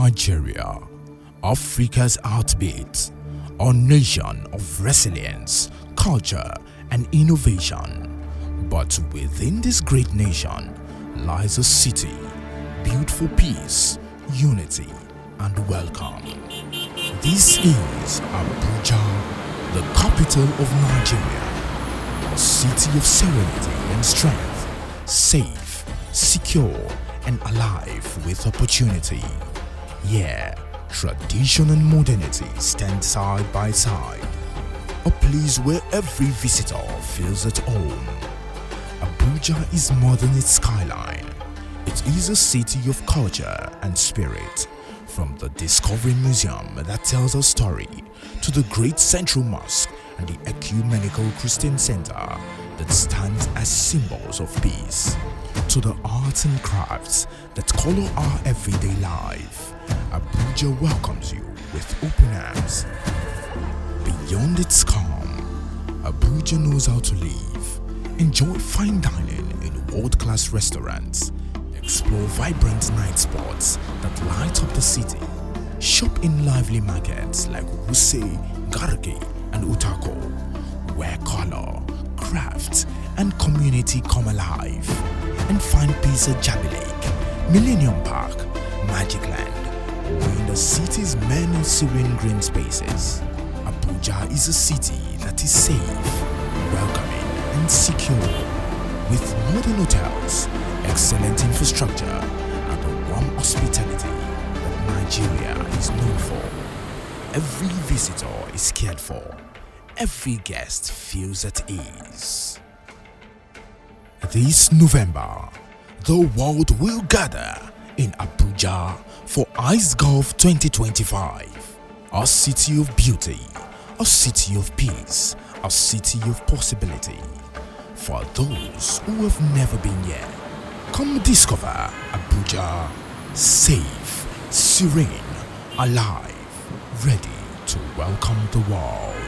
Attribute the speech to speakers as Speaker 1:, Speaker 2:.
Speaker 1: Nigeria, Africa's heartbeat, a nation of resilience, culture, and innovation. But within this great nation lies a city built for peace, unity, and welcome. This is Abuja, the capital of Nigeria, a city of serenity and strength, safe, secure, and alive with opportunity. Yeah, tradition and modernity stand side by side. A place where every visitor feels at home. Abuja is more than its skyline. It is a city of culture and spirit. From the Discovery Museum that tells a story, to the Great Central Mosque and the Ecumenical Christian Center that stands as symbols of peace, to the arts and crafts that color our everyday life, Abuja welcomes you with open arms. Beyond its calm, Abuja knows how to live. Enjoy fine dining in world-class restaurants. Explore vibrant night spots that light up the city. Shop in lively markets like Wuse, Garki, and Utako, where color, craft, and community come alive. And find peace at Jabi Lake, Millennium Park, Magic Land, or in the city's many serene green spaces. Abuja is a city that is safe, welcoming, and secure, with modern hotels, excellent infrastructure, and the warm hospitality that Nigeria is known for. Every visitor is cared for. Every guest feels at ease. This November, the world will gather in Abuja for ICEGOV 2025. A city of beauty, a city of peace, a city of possibility. For those who have never been here, come discover Abuja, safe, serene, alive, ready to welcome the world.